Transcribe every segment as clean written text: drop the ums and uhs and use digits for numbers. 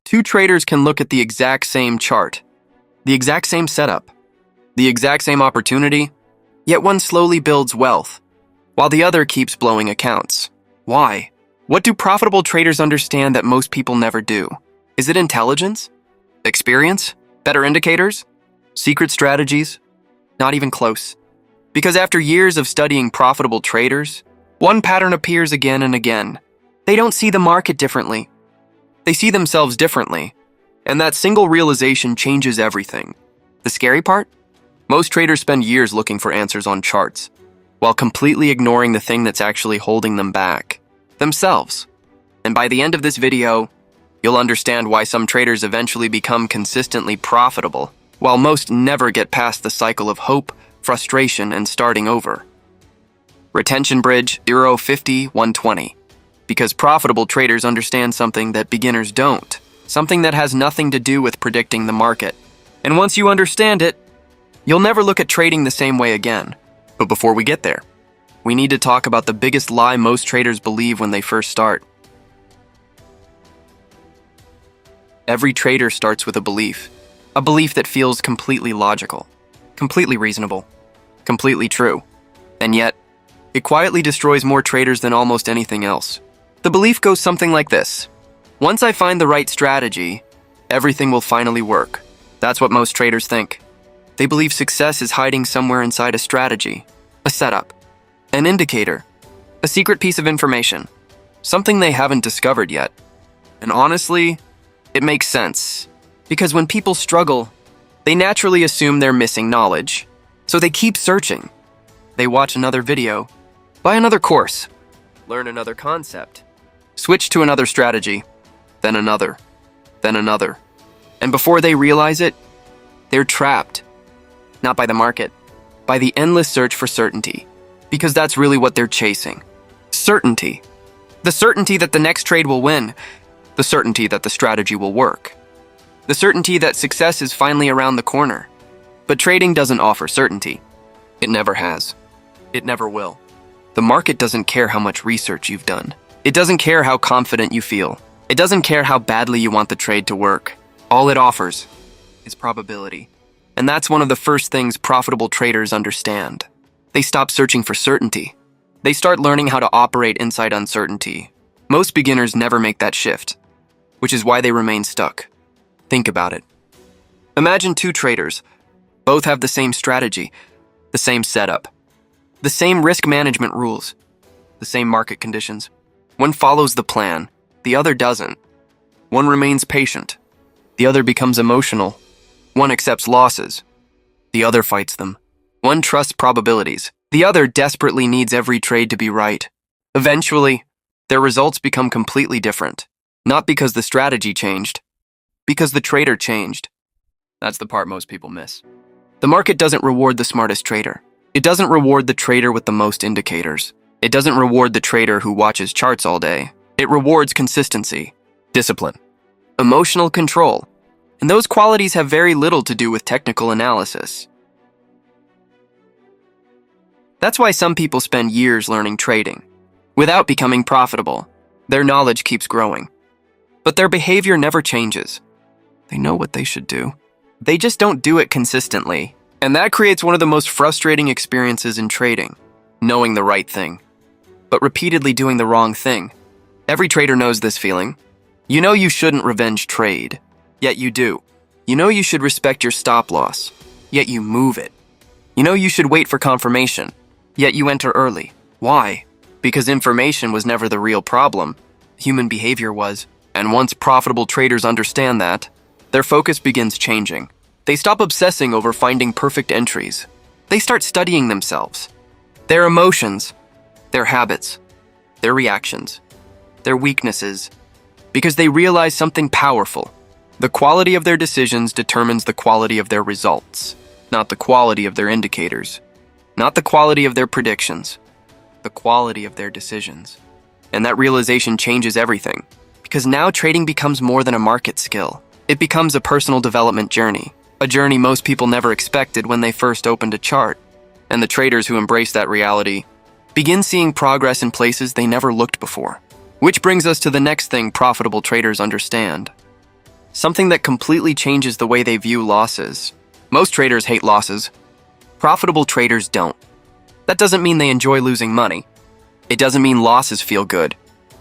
Two traders can look at the exact same chart, the exact same setup, the exact same opportunity, yet one slowly builds wealth, while the other keeps blowing accounts. Why? What do profitable traders understand that most people never do? Is it intelligence? Experience? Better indicators? Secret strategies? Not even close. Because after years of studying profitable traders, one pattern appears again and again. They don't see the market differently. They see themselves differently. And that single realization changes everything. The scary part? Most traders spend years looking for answers on charts, while completely ignoring the thing that's actually holding them back: themselves. And by the end of this video, you'll understand why some traders eventually become consistently profitable, while most never get past the cycle of hope, frustration, and starting over. Retention bridge 050 120. Because profitable traders understand something that beginners don't, something that has nothing to do with predicting the market. And once you understand it, you'll never look at trading the same way again. But before we get there, we need to talk about the biggest lie most traders believe when they first start. Every trader starts with a belief that feels completely logical, completely reasonable, completely true. And yet, it quietly destroys more traders than almost anything else. The belief goes something like this: once I find the right strategy, everything will finally work. That's what most traders think. They believe success is hiding somewhere inside a strategy, a setup, an indicator, a secret piece of information, something they haven't discovered yet. And honestly, it makes sense. Because when people struggle, they naturally assume they're missing knowledge. So they keep searching. They watch another video, buy another course, learn another concept, switch to another strategy, then another, then another. And before they realize it, they're trapped. Not by the market, by the endless search for certainty. Because that's really what they're chasing. Certainty. The certainty that the next trade will win. The certainty that the strategy will work. The certainty that success is finally around the corner. But trading doesn't offer certainty. It never has. It never will. The market doesn't care how much research you've done. It doesn't care how confident you feel. It doesn't care how badly you want the trade to work. All it offers is probability. And that's one of the first things profitable traders understand. They stop searching for certainty. They start learning how to operate inside uncertainty. Most beginners never make that shift, which is why they remain stuck. Think about it. Imagine two traders. Both have the same strategy, the same setup, the same risk management rules, the same market conditions. One follows the plan, the other doesn't. One remains patient, the other becomes emotional. One accepts losses, the other fights them. One trusts probabilities, the other desperately needs every trade to be right. Eventually, their results become completely different. Not because the strategy changed, because the trader changed. That's the part most people miss. The market doesn't reward the smartest trader. It doesn't reward the trader with the most indicators. It doesn't reward the trader who watches charts all day. It rewards consistency, discipline, emotional control, and those qualities have very little to do with technical analysis. That's why some people spend years learning trading. Without becoming profitable, their knowledge keeps growing. But their behavior never changes. They know what they should do. They just don't do it consistently. And that creates one of the most frustrating experiences in trading, knowing the right thing, but repeatedly doing the wrong thing. Every trader knows this feeling. You know you shouldn't revenge trade, yet you do. You know you should respect your stop loss, yet you move it. You know you should wait for confirmation, yet you enter early. Why? Because information was never the real problem. Human behavior was. And once profitable traders understand that, their focus begins changing. They stop obsessing over finding perfect entries. They start studying themselves, their emotions, their habits, their reactions, their weaknesses, because they realize something powerful. The quality of their decisions determines the quality of their results, not the quality of their indicators, not the quality of their predictions, the quality of their decisions. And that realization changes everything, because now trading becomes more than a market skill. It becomes a personal development journey. A journey most people never expected when they first opened a chart. And the traders who embrace that reality begin seeing progress in places they never looked before. Which brings us to the next thing profitable traders understand. something that completely changes the way they view losses. Most traders hate losses. Profitable traders don't. That doesn't mean they enjoy losing money. It doesn't mean losses feel good.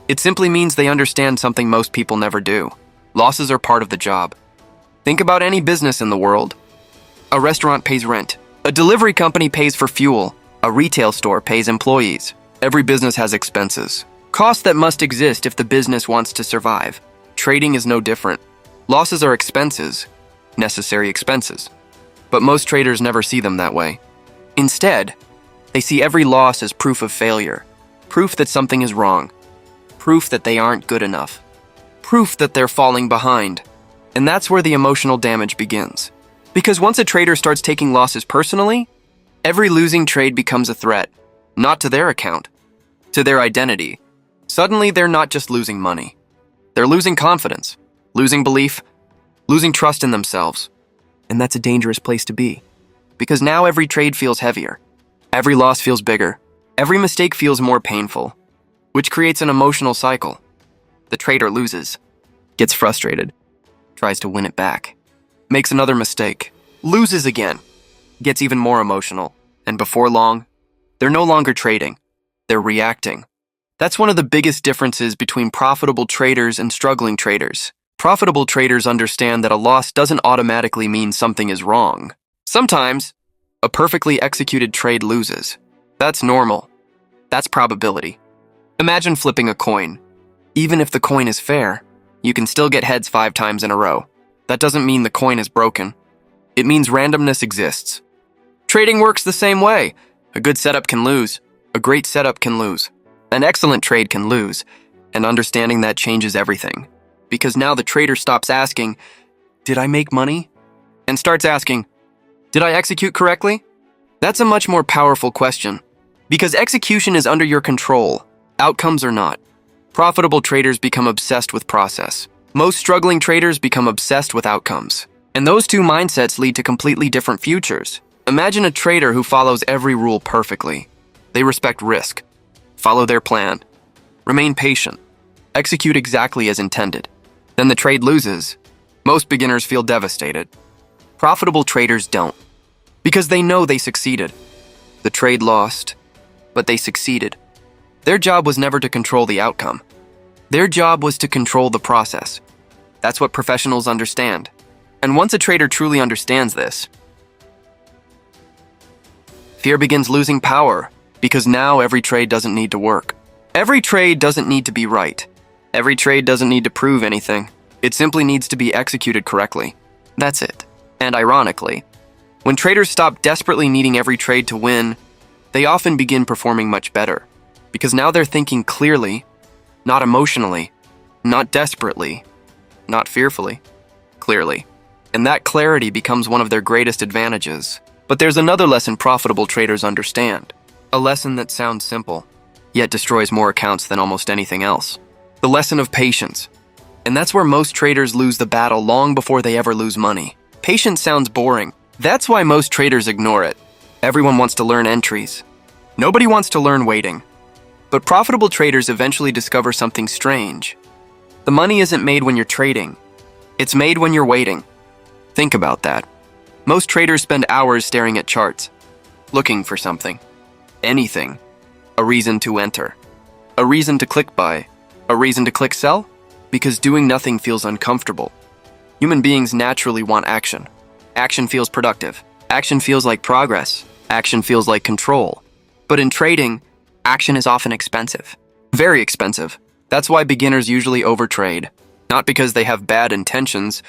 It simply means they understand something most people never do. Losses are part of the job. Think about any business in the world. A restaurant pays rent. A delivery company pays for fuel. A retail store pays employees. Every business has expenses. Costs that must exist if the business wants to survive. Trading is no different. Losses are expenses, necessary expenses. But most traders never see them that way. Instead, they see every loss as proof of failure, proof that something is wrong, proof that they aren't good enough, proof that they're falling behind. And that's where the emotional damage begins. Because once a trader starts taking losses personally, every losing trade becomes a threat, not to their account, to their identity. Suddenly, they're not just losing money. They're losing confidence, losing belief, losing trust in themselves. And that's a dangerous place to be. Because now every trade feels heavier. Every loss feels bigger. Every mistake feels more painful, which creates an emotional cycle. The trader loses, gets frustrated, tries to win it back, makes another mistake, loses again, gets even more emotional, and before long, they're no longer trading, they're reacting. That's one of the biggest differences between profitable traders and struggling traders. Profitable traders understand that a loss doesn't automatically mean something is wrong. Sometimes, a perfectly executed trade loses. That's normal. That's probability. Imagine flipping a coin. Even if the coin is fair, you can still get heads 5 times in a row. That doesn't mean the coin is broken. It means randomness exists. Trading works the same way. A good setup can lose. A great setup can lose. An excellent trade can lose. And understanding that changes everything. Because now the trader stops asking, "Did I make money?" and starts asking, "Did I execute correctly?" That's a much more powerful question. Because execution is under your control. Outcomes are not. Profitable traders become obsessed with process. Most struggling traders become obsessed with outcomes. And those two mindsets lead to completely different futures. Imagine a trader who follows every rule perfectly. They respect risk, follow their plan, remain patient, execute exactly as intended. Then the trade loses. Most beginners feel devastated. Profitable traders don't, because they know they succeeded. The trade lost, but they succeeded. Their job was never to control the outcome. Their job was to control the process. That's what professionals understand. And once a trader truly understands this, fear begins losing power, because now every trade doesn't need to work. Every trade doesn't need to be right. Every trade doesn't need to prove anything. It simply needs to be executed correctly. That's it. And ironically, when traders stop desperately needing every trade to win, they often begin performing much better. Because now they're thinking clearly, not emotionally, not desperately, not fearfully, clearly. And that clarity becomes one of their greatest advantages. But there's another lesson profitable traders understand. A lesson that sounds simple, yet destroys more accounts than almost anything else. The lesson of patience. And that's where most traders lose the battle long before they ever lose money. Patience sounds boring. That's why most traders ignore it. Everyone wants to learn entries. Nobody wants to learn waiting. But profitable traders eventually discover something strange. The money isn't made when you're trading. It's made when you're waiting. Think about that. Most traders spend hours staring at charts, looking for something. Anything. A reason to enter. A reason to click buy. A reason to click sell? Because doing nothing feels uncomfortable. Human beings naturally want action. Action feels productive. Action feels like progress. Action feels like control. But in trading, action is often expensive. Very expensive. That's why beginners usually overtrade. Not because they have bad intentions,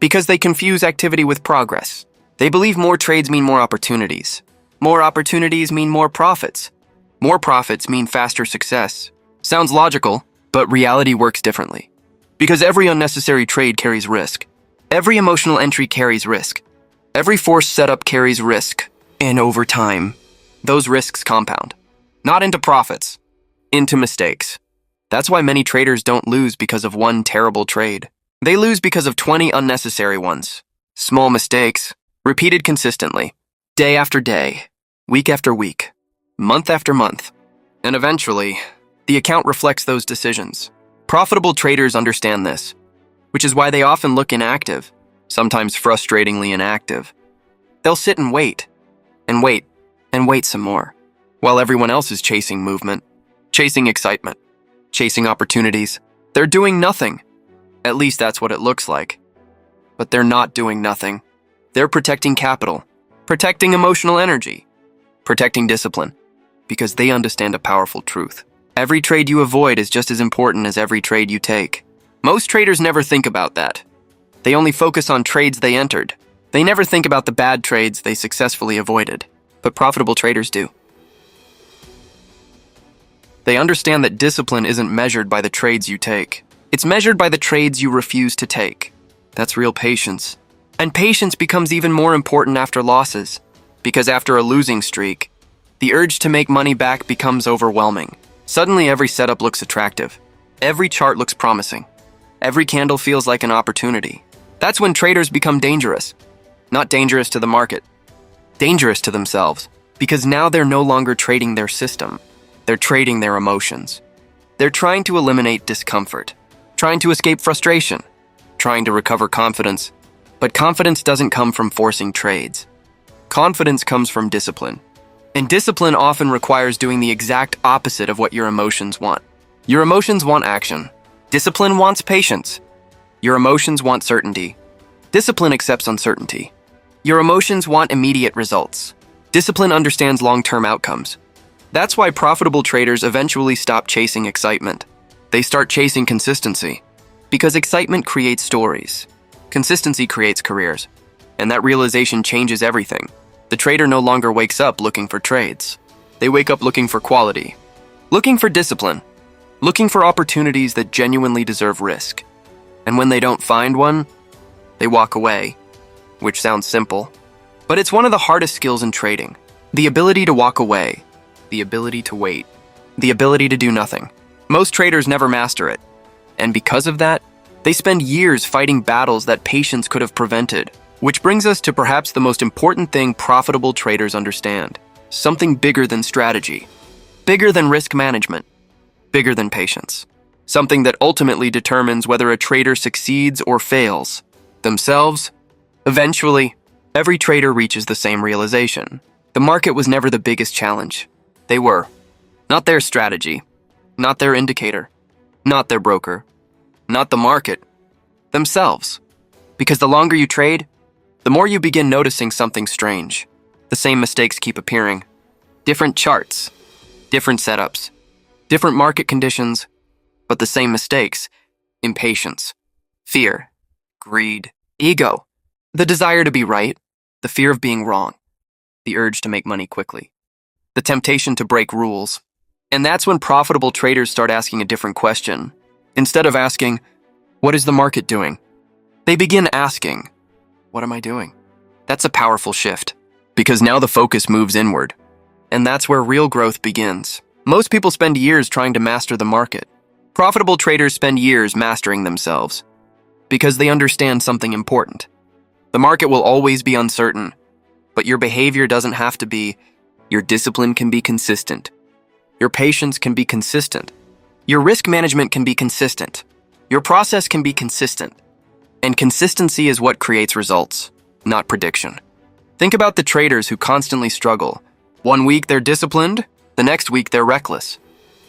because they confuse activity with progress. They believe more trades mean more opportunities. More opportunities mean more profits. More profits mean faster success. Sounds logical, but reality works differently. Because every unnecessary trade carries risk. Every emotional entry carries risk. Every forced setup carries risk. And over time, those risks compound. Not into profits, into mistakes. That's why many traders don't lose because of one terrible trade. They lose because of 20 unnecessary ones. Small mistakes, repeated consistently, day after day, week after week, month after month. And eventually, the account reflects those decisions. Profitable traders understand this. which is why they often look inactive, sometimes frustratingly inactive. They'll sit and wait, and wait, and wait some more, while everyone else is chasing movement, chasing excitement, chasing opportunities. They're doing nothing. At least that's what it looks like. But they're not doing nothing. They're protecting capital, protecting emotional energy, protecting discipline, because they understand a powerful truth. Every trade you avoid is just as important as every trade you take. Most traders never think about that. They only focus on trades they entered. They never think about the bad trades they successfully avoided. But profitable traders do. They understand that discipline isn't measured by the trades you take. It's measured by the trades you refuse to take. That's real patience. And patience becomes even more important after losses, because after a losing streak, the urge to make money back becomes overwhelming. Suddenly every setup looks attractive. Every chart looks promising. Every candle feels like an opportunity. That's when traders become dangerous. Not dangerous to the market, dangerous to themselves, because now they're no longer trading their system. They're trading their emotions. They're trying to eliminate discomfort, trying to escape frustration, trying to recover confidence. But confidence doesn't come from forcing trades. Confidence comes from discipline. And discipline often requires doing the exact opposite of what your emotions want. Your emotions want action. Discipline wants patience. Your emotions want certainty. Discipline accepts uncertainty. Your emotions want immediate results. Discipline understands long-term outcomes. That's why profitable traders eventually stop chasing excitement. They start chasing consistency. Because excitement creates stories. Consistency creates careers. And that realization changes everything. The trader no longer wakes up looking for trades. They wake up looking for quality, looking for discipline, looking for opportunities that genuinely deserve risk. And when they don't find one, they walk away, which sounds simple, but it's one of the hardest skills in trading. The ability to walk away, the ability to wait, the ability to do nothing. Most traders never master it. And because of that, they spend years fighting battles that patience could have prevented. Which brings us to perhaps the most important thing profitable traders understand. Something bigger than strategy. Bigger than risk management. Bigger than patience. Something that ultimately determines whether a trader succeeds or fails. Themselves. Eventually, every trader reaches the same realization. The market was never the biggest challenge. They were. Not their strategy. Not their indicator. Not their broker. Not the market. Themselves. Because the longer you trade, the more you begin noticing something strange. The same mistakes keep appearing. Different charts, different setups, different market conditions, but the same mistakes. Impatience, fear, greed, ego, the desire to be right, the fear of being wrong, the urge to make money quickly, the temptation to break rules. And that's when profitable traders start asking a different question. Instead of asking, "What is the market doing?" they begin asking, "What am I doing?" That's a powerful shift, because now the focus moves inward. And that's where real growth begins. Most people spend years trying to master the market. Profitable traders spend years mastering themselves, because they understand something important. The market will always be uncertain, but your behavior doesn't have to be. Your discipline can be consistent. Your patience can be consistent. Your risk management can be consistent. Your process can be consistent. And consistency is what creates results, not prediction. Think about the traders who constantly struggle. One week they're disciplined, the next week they're reckless.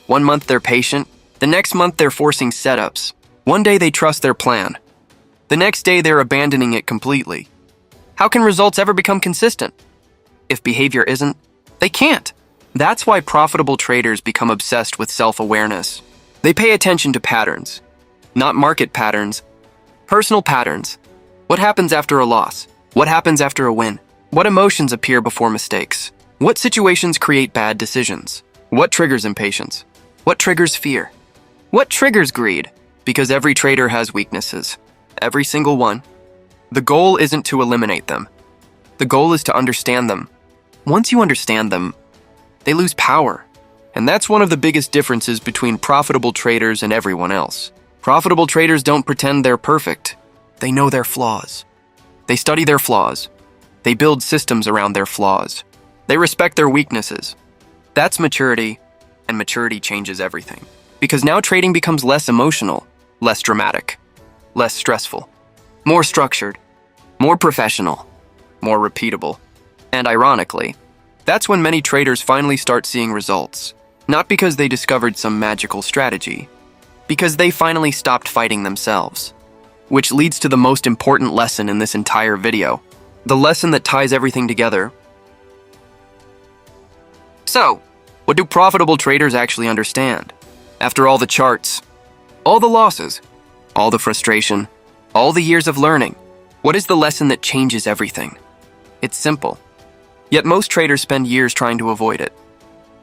One month they're patient, the next month they're forcing setups. One day they trust their plan. The next day they're abandoning it completely. How can results ever become consistent? If behavior isn't, they can't. That's why profitable traders become obsessed with self-awareness. They pay attention to patterns, not market patterns. Personal patterns. What happens after a loss? What happens after a win? What emotions appear before mistakes? What situations create bad decisions? What triggers impatience? What triggers fear? What triggers greed? Because every trader has weaknesses. Every single one. The goal isn't to eliminate them. The goal is to understand them. Once you understand them, they lose power. And that's one of the biggest differences between profitable traders and everyone else. Profitable traders don't pretend they're perfect. They know their flaws. They study their flaws. They build systems around their flaws. They respect their weaknesses. That's maturity, and maturity changes everything. Because now trading becomes less emotional, less dramatic. less stressful, more structured, more professional, more repeatable. And ironically, that's when many traders finally start seeing results, not because they discovered some magical strategy, because they finally stopped fighting themselves. Which leads to the most important lesson in this entire video, the lesson that ties everything together. So, what do profitable traders actually understand? After all the charts, all the losses, all the frustration, all the years of learning, what is the lesson that changes everything? It's simple. Yet most traders spend years trying to avoid it.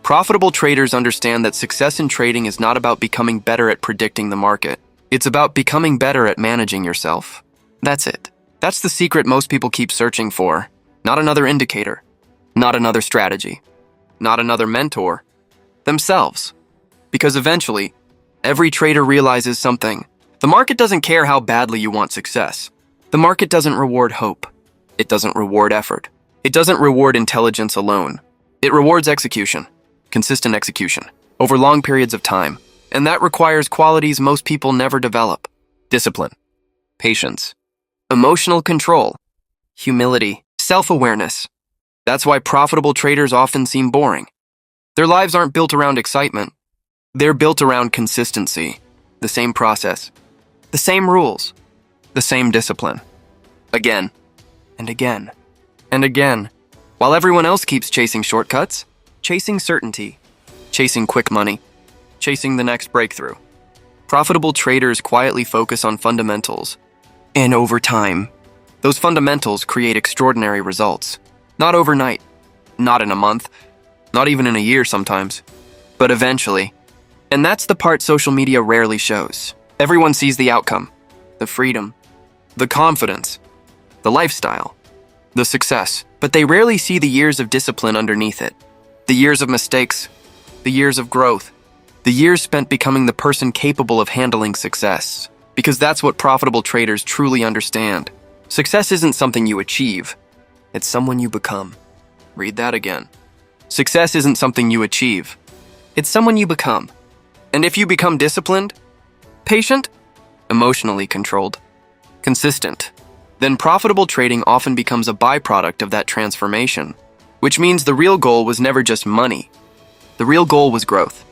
Profitable traders understand that success in trading is not about becoming better at predicting the market. It's about becoming better at managing yourself. That's it. That's the secret most people keep searching for. Not another indicator, not another strategy, not another mentor. Themselves. Because eventually, every trader realizes something. The market doesn't care how badly you want success. The market doesn't reward hope. It doesn't reward effort. It doesn't reward intelligence alone. It rewards execution, consistent execution, over long periods of time. And that requires qualities most people never develop. Discipline, patience, emotional control, humility, self-awareness. That's why profitable traders often seem boring. Their lives aren't built around excitement. They're built around consistency, the same process, the same rules, the same discipline. Again, and again, and again. While everyone else keeps chasing shortcuts, chasing certainty, chasing quick money, chasing the next breakthrough. Profitable traders quietly focus on fundamentals. And over time, those fundamentals create extraordinary results. Not overnight, not in a month, not even in a year sometimes, but eventually. And that's the part social media rarely shows. Everyone sees the outcome, the freedom, the confidence, the lifestyle, the success, but they rarely see the years of discipline underneath it. The years of mistakes, the years of growth, the years spent becoming the person capable of handling success. Because that's what profitable traders truly understand. Success isn't something you achieve, it's someone you become. Read that again. Success isn't something you achieve, it's someone you become. And if you become disciplined, patient, emotionally controlled, consistent, then profitable trading often becomes a byproduct of that transformation, which means the real goal was never just money. The real goal was growth.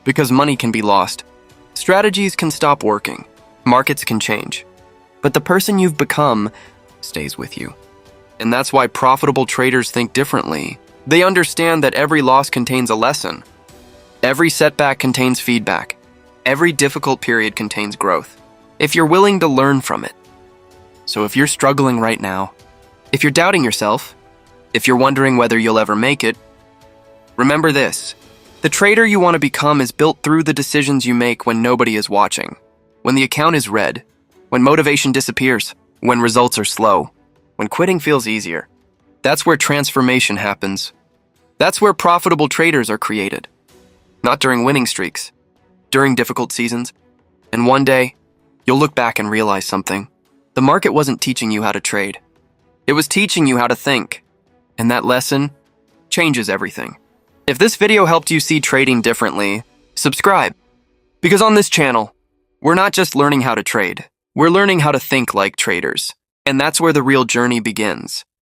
Because money can be lost, strategies can stop working, markets can change, but the person you've become stays with you. And that's why profitable traders think differently. They understand that every loss contains a lesson. Every setback contains feedback. Every difficult period contains growth, if you're willing to learn from it. So if you're struggling right now, if you're doubting yourself, if you're wondering whether you'll ever make it, remember this. The trader you want to become is built through the decisions you make when nobody is watching, when the account is red, when motivation disappears, when results are slow, when quitting feels easier. That's where transformation happens. That's where profitable traders are created. Not during winning streaks, during difficult seasons. And one day, you'll look back and realize something. The market wasn't teaching you how to trade. It was teaching you how to think. And that lesson changes everything. If this video helped you see trading differently, subscribe. Because on this channel, we're not just learning how to trade, we're learning how to think like traders. And that's where the real journey begins.